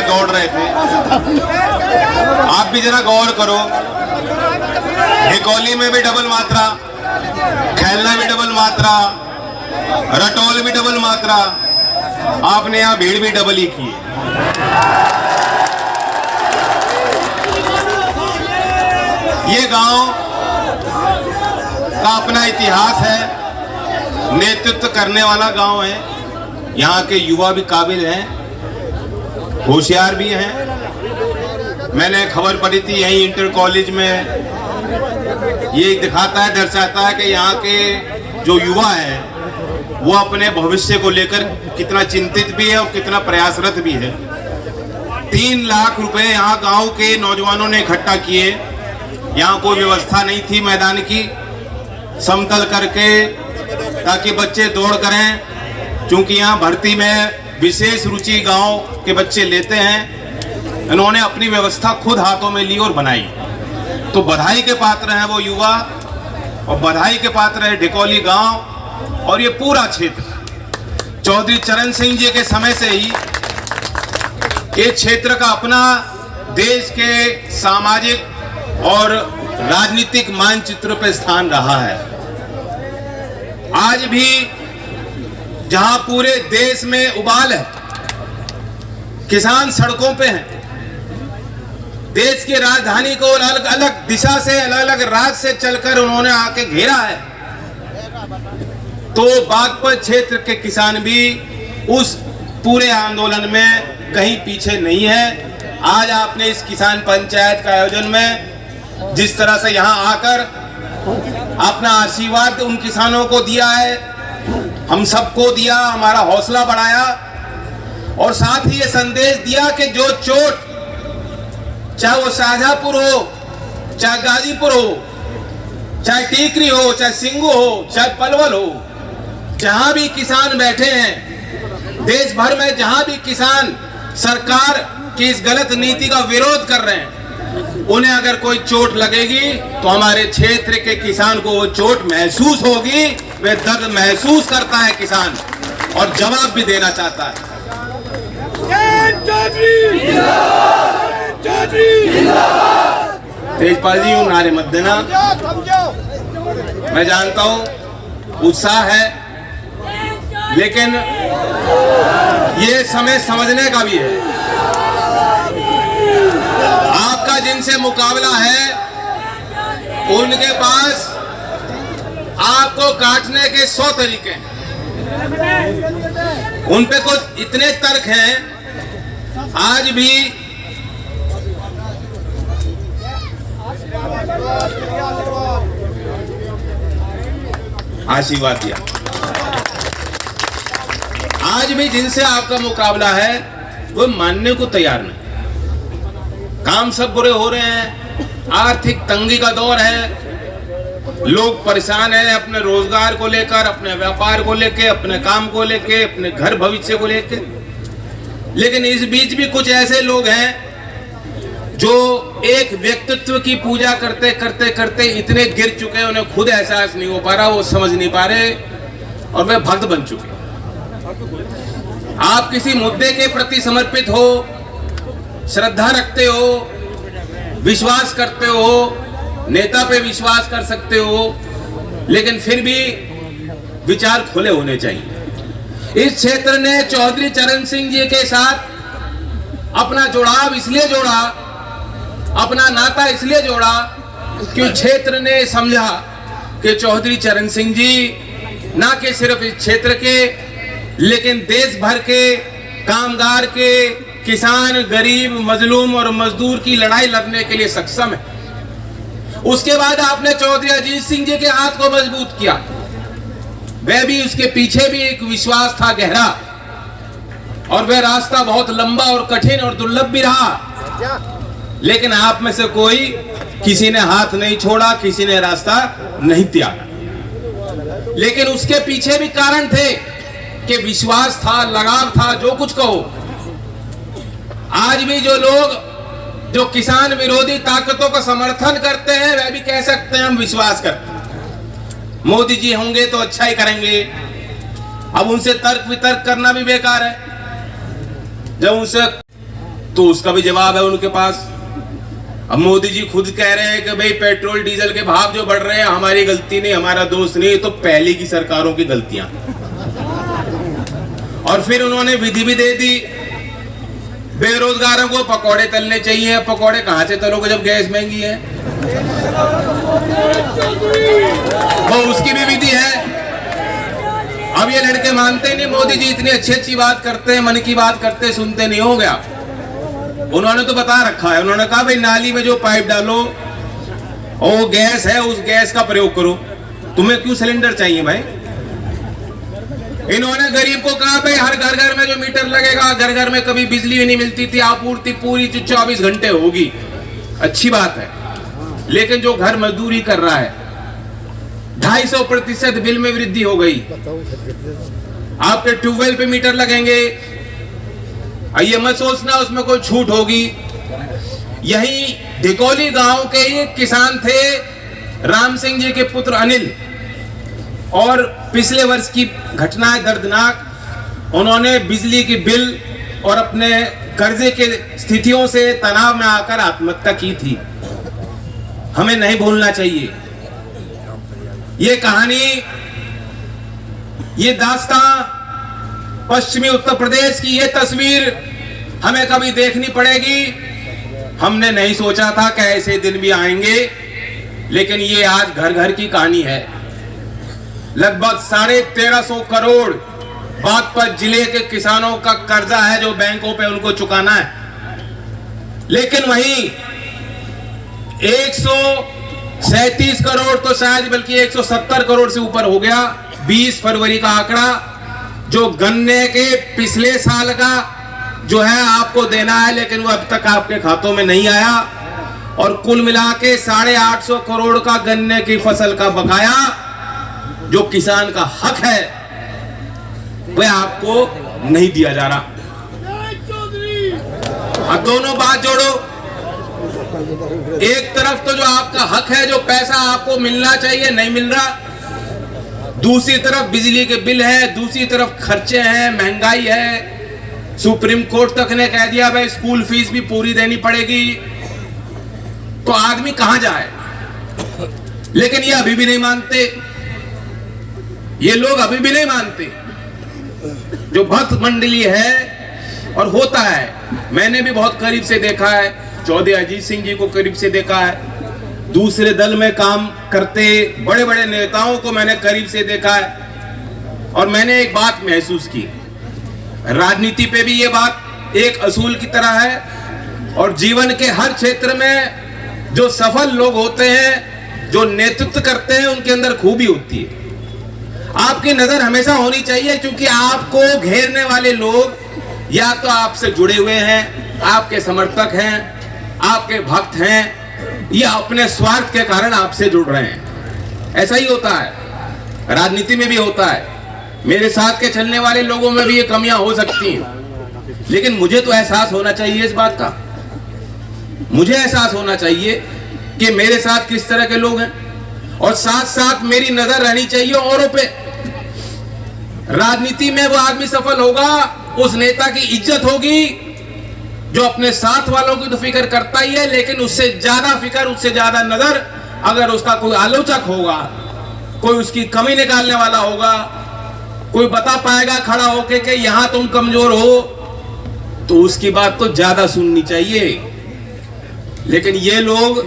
दौड़ रहे थे। आप भी जरा गौर करो, ढिकौली में भी डबल मात्रा, खेलना भी डबल मात्रा, रटौल भी डबल मात्रा, आपने यहाँ भीड़ भी डबल ही की। ये गांव का अपना इतिहास है, नेतृत्व करने वाला गांव है। यहाँ के युवा भी काबिल हैं, होशियार भी हैं। मैंने खबर पढ़ी थी यहीं इंटर कॉलेज में, ये दिखाता है, दर्शाता है कि यहाँ के जो युवा हैं वो अपने भविष्य को लेकर कितना चिंतित भी है और कितना प्रयासरत भी है। 3 लाख रुपए यहाँ गांव के नौजवानों ने इकट्ठा किए। यहाँ कोई व्यवस्था नहीं थी मैदान की, समतल करके ताकि बच्चे दौड़ करें। क्योंकि यहाँ भर्ती में विशेष रुचि गांव के बच्चे लेते हैं, इन्होंने अपनी व्यवस्था खुद हाथों में ली और बनाई। तो बधाई के पात्र हैं वो युवा, और बधाई के पात्र है ढिकौली गांव और ये पूरा क्षेत्र। चौधरी चरण सिंह जी के समय से ही ये क्षेत्र का अपना देश के सामाजिक और राजनीतिक मानचित्र पर स्थान रहा है। आज भी जहां पूरे देश में उबाल है, किसान सड़कों पे हैं, देश की राजधानी को अलग अलग दिशा से, अलग अलग राज्य से चलकर उन्होंने आके घेरा है, तो बागपत क्षेत्र के किसान भी उस पूरे आंदोलन में कहीं पीछे नहीं है। आज आपने इस किसान पंचायत का आयोजन में जिस तरह से यहाँ आकर अपना आशीर्वाद उन किसानों को दिया है, हम सबको दिया, हमारा हौसला बढ़ाया, और साथ ही ये संदेश दिया कि जो चोट, चाहे वो शाहजहांपुर हो, चाहे गाजीपुर हो, चाहे टीकरी हो, चाहे सिंगू हो, चाहे पलवल हो, जहां भी किसान बैठे हैं देश भर में, जहां भी किसान सरकार की इस गलत नीति का विरोध कर रहे हैं, उन्हें अगर कोई चोट लगेगी तो हमारे क्षेत्र के किसान को वो चोट महसूस होगी। वे दर्द महसूस करता है किसान, और जवाब भी देना चाहता है। तेजपाल जी यूं नारे मत देना, मैं जानता हूं उत्साह है, लेकिन ये समय समझने का भी है। आपका जिनसे मुकाबला है उनके पास आपको काटने के 100 तरीके हैं, उन पे कुछ इतने तर्क हैं। आज भी आशीर्वाद दिया, आज भी जिनसे आपका मुकाबला है वो मानने को तैयार नहीं। काम सब बुरे हो रहे हैं, आर्थिक तंगी का दौर है, लोग परेशान हैं अपने रोजगार को लेकर, अपने व्यापार को लेकर, अपने काम को लेकर, अपने घर भविष्य को लेकर। लेकिन इस बीच भी कुछ ऐसे लोग हैं जो एक व्यक्तित्व की पूजा करते करते करते इतने गिर चुके हैं, उन्हें खुद एहसास नहीं हो पा रहा, वो समझ नहीं पा रहे, और वे भक्त बन चुके। आप किसी मुद्दे के प्रति समर्पित हो, श्रद्धा रखते हो, विश्वास करते हो, नेता पे विश्वास कर सकते हो, लेकिन फिर भी विचार खुले होने चाहिए। इस क्षेत्र ने चौधरी चरण सिंह जी के साथ अपना जुड़ाव इसलिए जोड़ा, अपना नाता इसलिए जोड़ा कि क्षेत्र ने समझा कि चौधरी चरण सिंह जी ना कि सिर्फ इस क्षेत्र के, लेकिन देश भर के कामगार के, किसान, गरीब, मजलूम और मजदूर की लड़ाई लड़ने के लिए सक्षम है। उसके बाद आपने चौधरी अजीत सिंह जी के हाथ को मजबूत किया, वह भी उसके पीछे भी एक विश्वास था गहरा, और वह रास्ता बहुत लंबा और कठिन और दुर्लभ भी रहा, लेकिन आप में से कोई किसी ने हाथ नहीं छोड़ा, किसी ने रास्ता नहीं त्यागा। लेकिन उसके पीछे भी कारण थे कि विश्वास था, लगाव था, जो कुछ कहो। आज भी जो लोग जो किसान विरोधी ताकतों का समर्थन करते हैं, वह भी कह सकते हैं हम विश्वास करते हैं, मोदी जी होंगे तो अच्छा ही करेंगे। अब उनसे तर्क वितर्क करना भी बेकार है। जब उनसे तो उसका भी जवाब है उनके पास। अब मोदी जी खुद कह रहे हैं कि भाई पेट्रोल डीजल के भाव जो बढ़ रहे हैं हमारी गलती नहीं, हमारा दोष नहीं, तो पहले की सरकारों की गलतियां। और फिर उन्होंने विधि भी दे दी, बेरोजगारों को पकौड़े तलने चाहिए। पकौड़े कहां से तलोगे जब गैस महंगी है? वो उसकी भी विधि है। अब ये लड़के मानते ही नहीं, मोदी जी इतनी अच्छी अच्छी बात करते हैं, मन की बात करते, सुनते नहीं। हो गया, उन्होंने तो बता रखा है। उन्होंने कहा भाई नाली में जो पाइप डालो और वो गैस है, उस गैस का प्रयोग करो। तुम्हें क्यों सिलेंडर चाहिए भाई? इन्होंने गरीब को कहा भाई हर घर घर में जो मीटर लगेगा, घर घर में कभी बिजली भी नहीं मिलती थी, आपूर्ति पूरी 24 घंटे होगी। अच्छी बात है, लेकिन जो घर मजदूरी कर रहा है 250% बिल में वृद्धि हो गई। आपके ट्यूबवेल पे मीटर लगेंगे, ये मत सोचना उसमें कोई छूट होगी। यही ढिकोली गांव के एक किसान थे, राम सिंह जी के पुत्र अनिल, और पिछले वर्ष की घटना है दर्दनाक। उन्होंने बिजली की बिल और अपने कर्जे के स्थितियों से तनाव में आकर आत्महत्या की थी। हमें नहीं भूलना चाहिए ये कहानी, ये दास्तां, पश्चिमी उत्तर प्रदेश की ये तस्वीर हमें कभी देखनी पड़ेगी। हमने नहीं सोचा था कि ऐसे दिन भी आएंगे, लेकिन ये आज घर घर की कहानी है। लगभग 1350 करोड़ बागपत जिले के किसानों का कर्जा है जो बैंकों पे उनको चुकाना है। लेकिन वहीं 137 करोड़ तो शायद बल्कि 170 करोड़ से ऊपर हो गया 20 फरवरी का आंकड़ा, जो गन्ने के पिछले साल का जो है आपको देना है, लेकिन वो अब तक आपके खातों में नहीं आया। और कुल मिला के 850 करोड़ का गन्ने की फसल का बकाया जो किसान का हक है वह आपको नहीं दिया जा रहा। अब दोनों बात जोड़ो, एक तरफ तो जो आपका हक है, जो पैसा आपको मिलना चाहिए नहीं मिल रहा, दूसरी तरफ बिजली के बिल है, दूसरी तरफ खर्चे हैं, महंगाई है। सुप्रीम कोर्ट तक ने कह दिया भाई स्कूल फीस भी पूरी देनी पड़ेगी, तो आदमी कहां जाए? लेकिन ये अभी भी नहीं मानते, ये लोग अभी भी नहीं मानते। जो भक्त मंडली है और होता है, मैंने भी बहुत करीब से देखा है, चौधरी अजीत सिंह जी को करीब से देखा है, दूसरे दल में काम करते बड़े बड़े नेताओं को मैंने करीब से देखा है। और मैंने एक बात महसूस की, राजनीति पे भी ये बात एक असूल की तरह है, और जीवन के हर क्षेत्र में जो सफल लोग होते हैं, जो नेतृत्व करते हैं, उनके अंदर खूबी होती है। आपकी नजर हमेशा होनी चाहिए, क्योंकि आपको घेरने वाले लोग या तो आपसे जुड़े हुए हैं, आपके समर्थक हैं, आपके भक्त हैं, या अपने स्वार्थ के कारण आपसे जुड़ रहे हैं। ऐसा ही होता है, राजनीति में भी होता है। मेरे साथ के चलने वाले लोगों में भी ये कमियां हो सकती हैं, लेकिन मुझे तो एहसास होना चाहिए इस बात का। मुझे एहसास होना चाहिए कि मेरे साथ किस तरह के लोग हैं, और साथ साथ मेरी नजर रहनी चाहिए औरों पे। राजनीति में वो आदमी सफल होगा, उस नेता की इज्जत होगी जो अपने साथ वालों की तो फिक्र करता ही है, लेकिन उससे ज्यादा फिक्र, उससे ज्यादा नजर अगर उसका कोई आलोचक होगा, कोई उसकी कमी निकालने वाला होगा, कोई बता पाएगा खड़ा होके कि यहां तुम कमजोर हो, तो उसकी बात तो ज्यादा सुननी चाहिए। लेकिन ये लोग,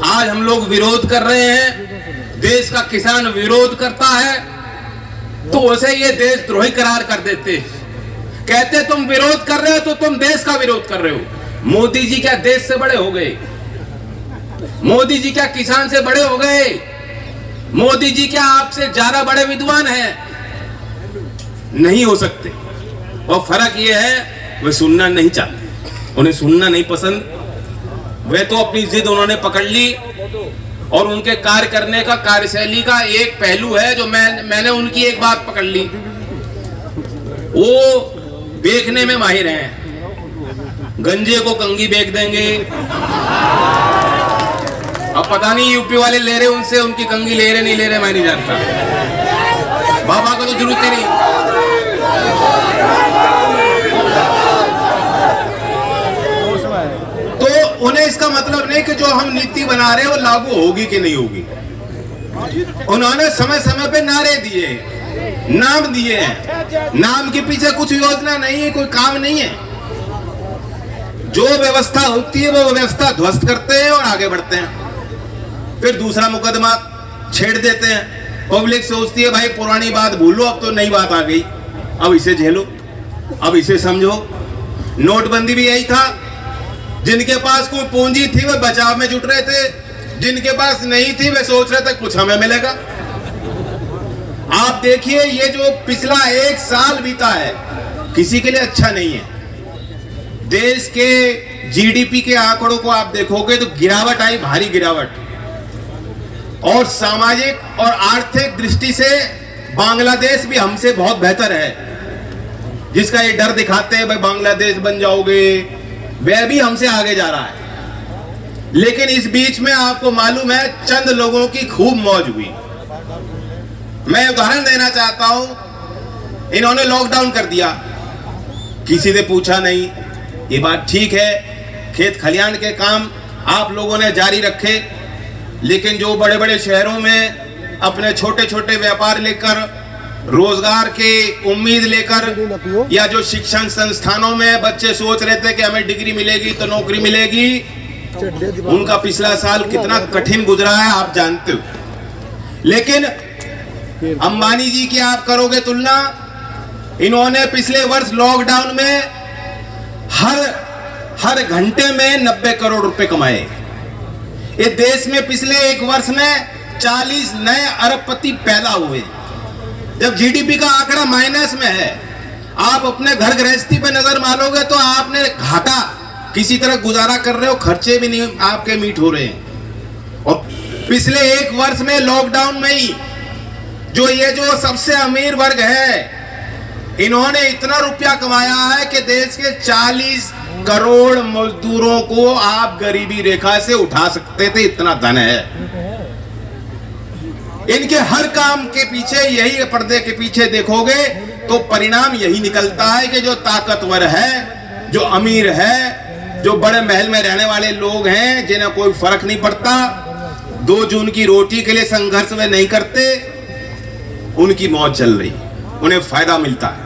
आज हम लोग विरोध कर रहे हैं, देश का किसान विरोध करता है, तो उसे ये देशद्रोही करार कर देते, कहते तुम विरोध कर रहे हो तो तुम देश का विरोध कर रहे हो। मोदी जी क्या देश से बड़े हो गए? मोदी जी क्या किसान से बड़े हो गए? मोदी जी क्या आपसे ज्यादा बड़े विद्वान हैं? नहीं हो सकते। और फर्क ये है, वे सुनना नहीं चाहते, उन्हें सुनना नहीं पसंद। वे तो अपनी जिद उन्होंने पकड़ ली, और उनके कार्य करने का, कार्यशैली का एक पहलू है जो मैंने उनकी एक बात पकड़ ली, वो बेचने में माहिर हैं। गंजे को कंगी बेच देंगे। अब पता नहीं यूपी वाले ले रहे उनसे, उनकी कंगी ले रहे नहीं ले रहे मैं नहीं जानता। बाबा को तो जरूरत ही नहीं। उन्हें इसका मतलब नहीं कि जो हम नीति बना रहे हैं वो लागू होगी कि नहीं होगी। उन्होंने समय समय पे नारे दिए, नाम दिए हैं, नाम के पीछे कुछ योजना नहीं है, कोई काम नहीं है। जो व्यवस्था होती है वो व्यवस्था ध्वस्त करते हैं और आगे बढ़ते हैं, फिर दूसरा मुकदमा छेड़ देते हैं। पब्लिक सोचती है भाई पुरानी बात भूलो, अब तो नई बात आ गई, अब इसे झेलो, अब इसे समझो। नोटबंदी भी यही था, जिनके पास कोई पूंजी थी वे बचाव में जुट रहे थे, जिनके पास नहीं थी वे सोच रहे थे कुछ हमें मिलेगा। आप देखिए ये जो पिछला 1 साल बीता है किसी के लिए अच्छा नहीं है। देश के जीडीपी के आंकड़ों को आप देखोगे तो गिरावट आई, भारी गिरावट। और सामाजिक और आर्थिक दृष्टि से बांग्लादेश भी हमसे बहुत बेहतर है। जिसका ये डर दिखाते हैं भाई बांग्लादेश बन जाओगे, वह भी हमसे आगे जा रहा है। लेकिन इस बीच में आपको मालूम है चंद लोगों की खूब मौज हुई। मैं उदाहरण देना चाहता हूं, इन्होंने लॉकडाउन कर दिया, किसी ने पूछा नहीं। ये बात ठीक है, खेत खलियान के काम आप लोगों ने जारी रखे, लेकिन जो बड़े बड़े शहरों में अपने छोटे छोटे व्यापार लेकर, रोजगार की उम्मीद लेकर, या जो शिक्षण संस्थानों में बच्चे सोच रहे थे कि हमें डिग्री मिलेगी तो नौकरी मिलेगी, उनका पिछला साल कितना कठिन गुजरा है आप जानते हो। लेकिन अंबानी जी की आप करोगे तुलना, इन्होंने पिछले वर्ष लॉकडाउन में हर घंटे में 90 करोड़ रुपए कमाए। ये देश में पिछले 1 वर्ष में 40 नए अरबपति पैदा हुए। जब जीडीपी का आंकड़ा माइनस में है, आप अपने घर गृहस्थी पे नजर मारोगे तो आपने घाटा, किसी तरह गुजारा कर रहे हो, खर्चे भी नहीं आपके मीट हो रहे हैं। और पिछले 1 वर्ष में लॉकडाउन में ही जो सबसे अमीर वर्ग है, इन्होंने इतना रुपया कमाया है कि देश के 40 करोड़ मजदूरों को आप गरीबी रेखा से उठा सकते थे, इतना धन है। इनके हर काम के पीछे, यही पर्दे के पीछे देखोगे तो परिणाम यही निकलता है कि जो ताकतवर है, जो अमीर है, जो बड़े महल में रहने वाले लोग हैं, जिन्हें कोई फर्क नहीं पड़ता, 2 जून की रोटी के लिए संघर्ष वे नहीं करते, उनकी मौज चल रही, उन्हें फायदा मिलता है।